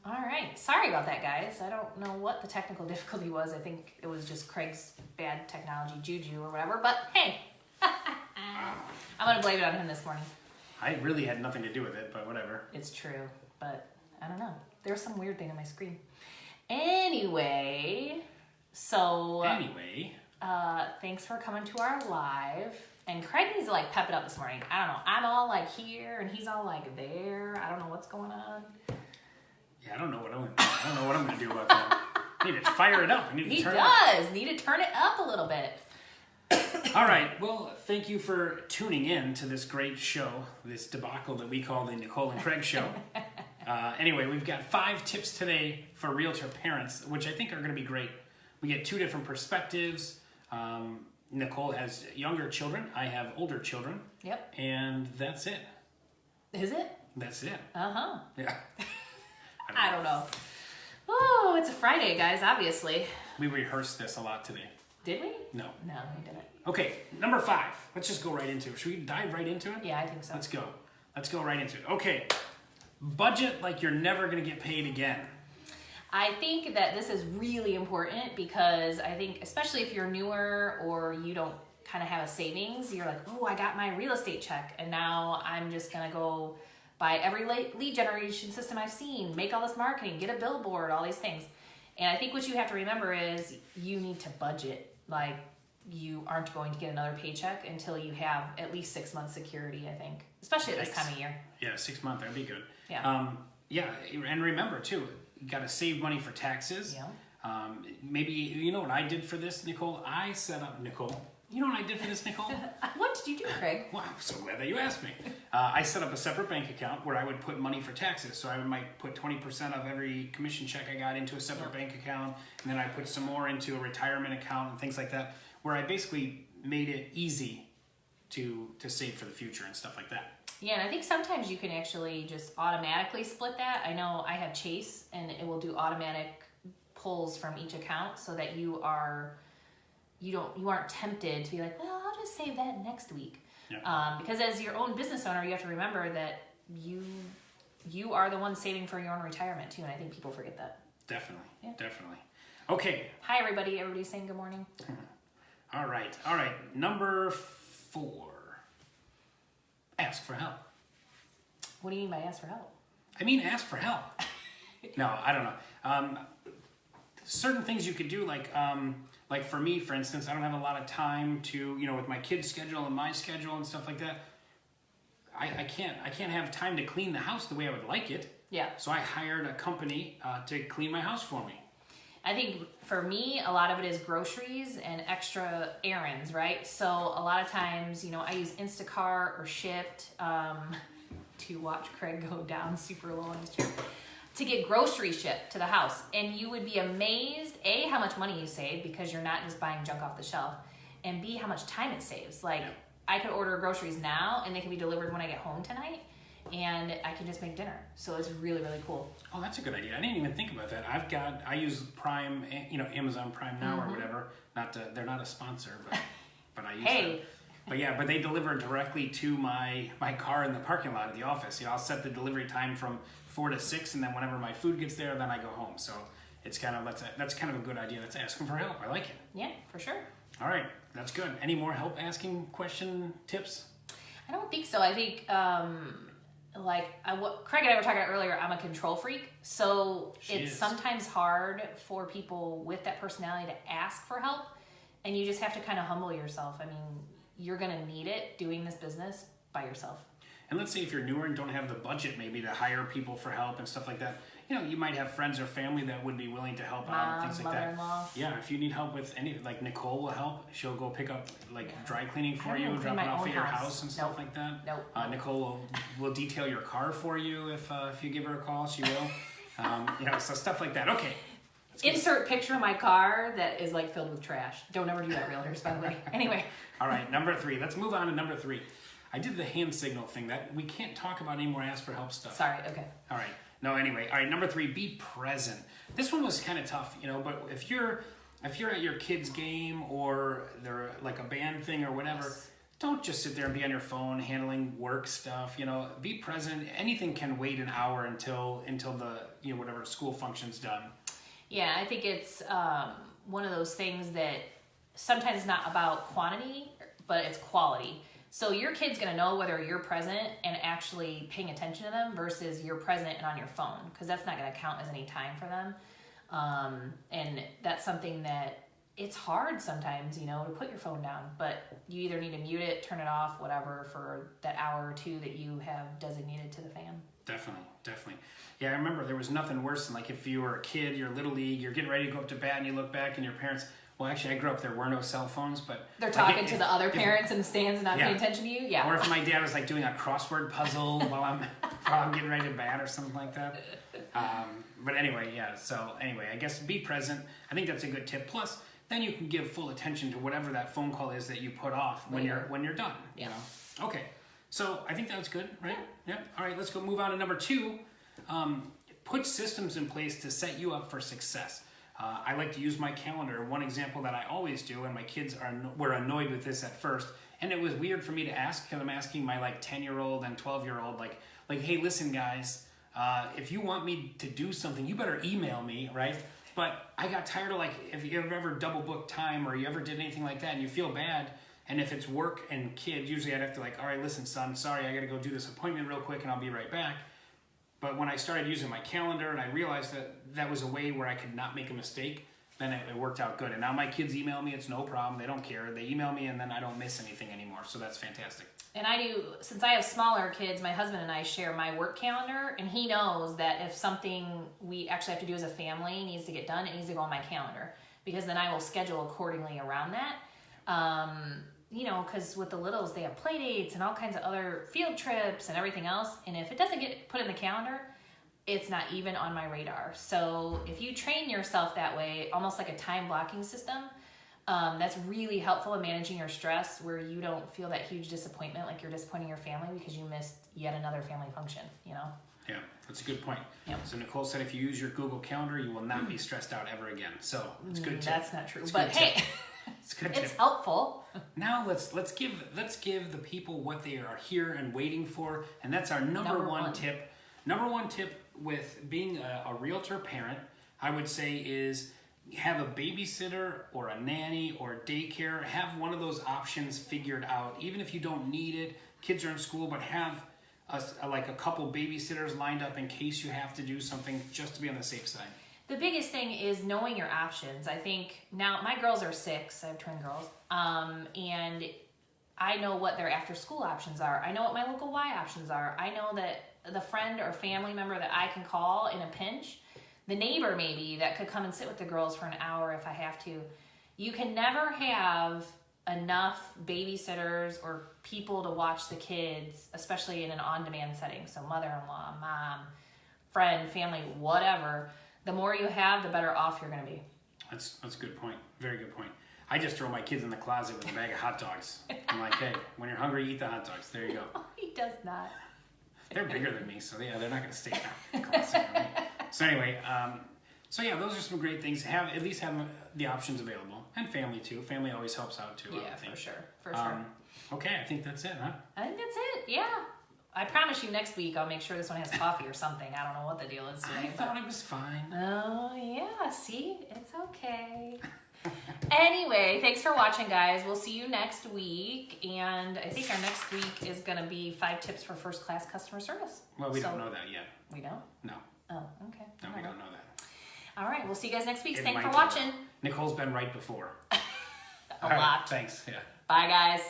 All right. Sorry about that, guys. I don't know what the technical difficulty was. I think it was just Craig's bad technology juju or whatever. But hey, I'm going to blame it on him this morning. I really had nothing to do with it, but whatever. It's true, but I don't know. There was some weird thing on my screen. Anyway, thanks for coming to our live. And Craig needs to like pep it up this morning. I don't know. I'm all like here and he's all like there. I don't know what's going on. Yeah, I don't know what I'm gonna do about that. I need to fire it up. I need to He turn does. Need to turn it up a little bit. All right. Well, thank you for tuning in to this great show, this debacle that we call the Nicole and Craig Show. Anyway, we've got 5 tips today for realtor parents, which I think are going to be great. We get 2 different perspectives. Nicole has younger children. I have older children. Yep. And that's it. Is it? That's it. Uh-huh. Yeah. I don't know. Oh, it's a Friday, guys, obviously. We rehearsed this a lot today. Did we? No. No, we didn't. Okay, number 5. Let's just go right into it. Should we dive right into it? Yeah, I think so. Let's go. Let's go right into it. Okay. Budget like you're never going to get paid again. I think that this is really important because I think, especially if you're newer or you don't kind of have a savings, you're like, oh, I got my real estate check and now I'm just going to go buy every lead generation system I've seen, make all this marketing, get a billboard, all these things. And I think what you have to remember is you need to budget. Like, you aren't going to get another paycheck until you have at least 6 months security, I think, especially at this time of year. Yeah, 6 months, that'd be good. Yeah. Yeah, and remember too, you got to save money for taxes. Yeah. Maybe, you know what I did for this, Nicole? I set up, Nicole. You know what I did for this, Nicole? What did you do, Craig? Well, I'm so glad that you asked me. I set up a separate bank account where I would put money for taxes. So I might put 20% of every commission check I got into a separate bank account, and then I put some more into a retirement account and things like that, where I basically made it easy to save for the future and stuff like that. Yeah, and I think sometimes you can actually just automatically split that. I know I have Chase, and it will do automatic pulls from each account so that you aren't tempted to be like, well, I'll just save that next week. Yeah. Because as your own business owner, you have to remember that you are the one saving for your own retirement too, and I think people forget that. Definitely. Yeah. Definitely. Okay. Hi, everybody. Everybody's saying good morning. All right. Number 4. Ask for help. What do you mean by ask for help? I mean, ask for help. No, I don't know. Certain things you could do, like for me, for instance, I don't have a lot of time to, with my kids' schedule and my schedule and stuff like that. I can't have time to clean the house the way I would like it. Yeah. So I hired a company to clean my house for me. I think for me, a lot of it is groceries and extra errands, right? So a lot of times, I use Instacart or Shipt to watch Craig go down super low on his chair to get groceries shipped to the house. And you would be amazed, A, how much money you save because you're not just buying junk off the shelf, and B, how much time it saves. Like, I could order groceries now and they can be delivered when I get home tonight, and I can just make dinner. So it's really, really cool. Oh, that's a good idea. I didn't even think about that. I use Prime, Amazon Prime Now or whatever. They're not a sponsor, but I use them. But they deliver directly to my car in the parking lot of the office. I'll set the delivery time from 4 to 6, and then whenever my food gets there, then I go home. So it's that's kind of a good idea. Let's ask them for help. I like it. Yeah, for sure. All right, that's good. Any more help asking question tips? I don't think so. I think Craig and I were talking about earlier, I'm a control freak. So it's sometimes hard for people with that personality to ask for help. And you just have to kind of humble yourself. I mean, you're going to need it doing this business by yourself. And let's say if you're newer and don't have the budget maybe to hire people for help and stuff like that, you might have friends or family that would be willing to help out and things like that. Mother-in-law. Yeah, if you need help with like Nicole will help. She'll go pick up dry cleaning for you, drop it off at your house and stuff like that. Nope. Nicole will detail your car for you if you give her a call. She will. So stuff like that. Okay. Insert picture of my car that is filled with trash. Don't ever do that, realtors, by the way. Anyway. All right, number 3. Let's move on to number 3. I did the hand signal thing that we can't talk about anymore. Ask for help stuff. Sorry. Okay. All right. No. Anyway. All right. Number 3. Be present. This one was kind of tough, But if you're at your kid's game or they're like a band thing or whatever, don't just sit there and be on your phone handling work stuff. You know, be present. Anything can wait an hour until the, you know, whatever school function's done. Yeah, I think it's one of those things that sometimes it's not about quantity, but it's quality. So your kid's gonna know whether you're present and actually paying attention to them versus you're present and on your phone, because that's not gonna count as any time for them. And that's something that it's hard sometimes, you know, to put your phone down, but you either need to mute it, turn it off, whatever, for that hour or two that you have designated to the fam. Definitely. Yeah, I remember there was nothing worse than like if you were a kid, you're little league, you're getting ready to go up to bat and you look back and your parents, well, actually I grew up, there were no cell phones, but they're talking to the other parents in the stands and not paying attention to you. Yeah. Or if my dad was like doing a crossword puzzle while I'm getting ready to bat or something like that. But anyway, yeah. So anyway, I guess be present. I think that's a good tip. Plus, then you can give full attention to whatever that phone call is that you put off when you're done. Yeah. You know? Okay. So I think that's good, right? Yeah. All right. Let's go move on to number 2. Put systems in place to set you up for success. I like to use my calendar. One example that I always do, and my kids were annoyed with this at first, and it was weird for me to ask because I'm asking my like 10-year-old and 12-year-old like, hey, listen, guys, if you want me to do something, you better email me, right? But I got tired of like, if you ever double booked time or you ever did anything like that and you feel bad, and if it's work and kids, usually I'd have to like, all right, listen, son, sorry, I got to go do this appointment real quick and I'll be right back. But when I started using my calendar and I realized that that was a way where I could not make a mistake, then it worked out good. And now my kids email me, it's no problem. They don't care. They email me and then I don't miss anything anymore. So that's fantastic. And I do, since I have smaller kids, my husband and I share my work calendar, and he knows that if something we actually have to do as a family needs to get done, it needs to go on my calendar, because then I will schedule accordingly around that. You know, because with the littles, they have play dates and all kinds of other field trips and everything else. And if it doesn't get put in the calendar, it's not even on my radar. So if you train yourself that way, almost like a time blocking system, that's really helpful in managing your stress, where you don't feel that huge disappointment like you're disappointing your family because you missed yet another family function, you know? Yeah, that's a good point. Yep. So Nicole said if you use your Google Calendar, you will not be stressed out ever again. So it's a good tip. That's not true, It's but hey, it's a good tip. it's helpful. Now let's give the people what they are here and waiting for, and that's our number one tip. Number one tip with being a realtor parent, I would say, is have a babysitter or a nanny or daycare. Have one of those options figured out, even if you don't need it. Kids are in school, but have like a couple babysitters lined up in case you have to do something, just to be on the safe side. The biggest thing is knowing your options. I think now my girls are 6. I have twin girls. And I know what their after school options are. I know what my local Y options are. I know that the friend or family member that I can call in a pinch, the neighbor maybe that could come and sit with the girls for an hour if I have to. You can never have enough babysitters or people to watch the kids, especially in an on-demand setting. So mother-in-law, mom, friend, family, whatever. The more you have, the better off you're going to be. That's a good point. Very good point. I just throw my kids in the closet with a bag of hot dogs. I'm like, hey, when you're hungry, eat the hot dogs. There you go. He does not. They're bigger than me, so they're not going to stay in the closet. Right? So anyway, those are some great things. At least have the options available, and family too. Family always helps out too. Yeah, I think. for sure. Okay, I think that's it, huh? I think that's it. Yeah. I promise you next week I'll make sure this one has coffee or something. I don't know what the deal is today. I thought it was fine. Oh, yeah. See? It's okay. Anyway, thanks for watching, guys. We'll see you next week. And I think our next week is going to be 5 tips for first-class customer service. Well, we don't know that yet. We don't? No. Oh, okay. No, we don't know that. All right. We'll see you guys next week. It Thanks might for watching. Nicole's been right before. A lot. Thanks. Yeah. Bye, guys.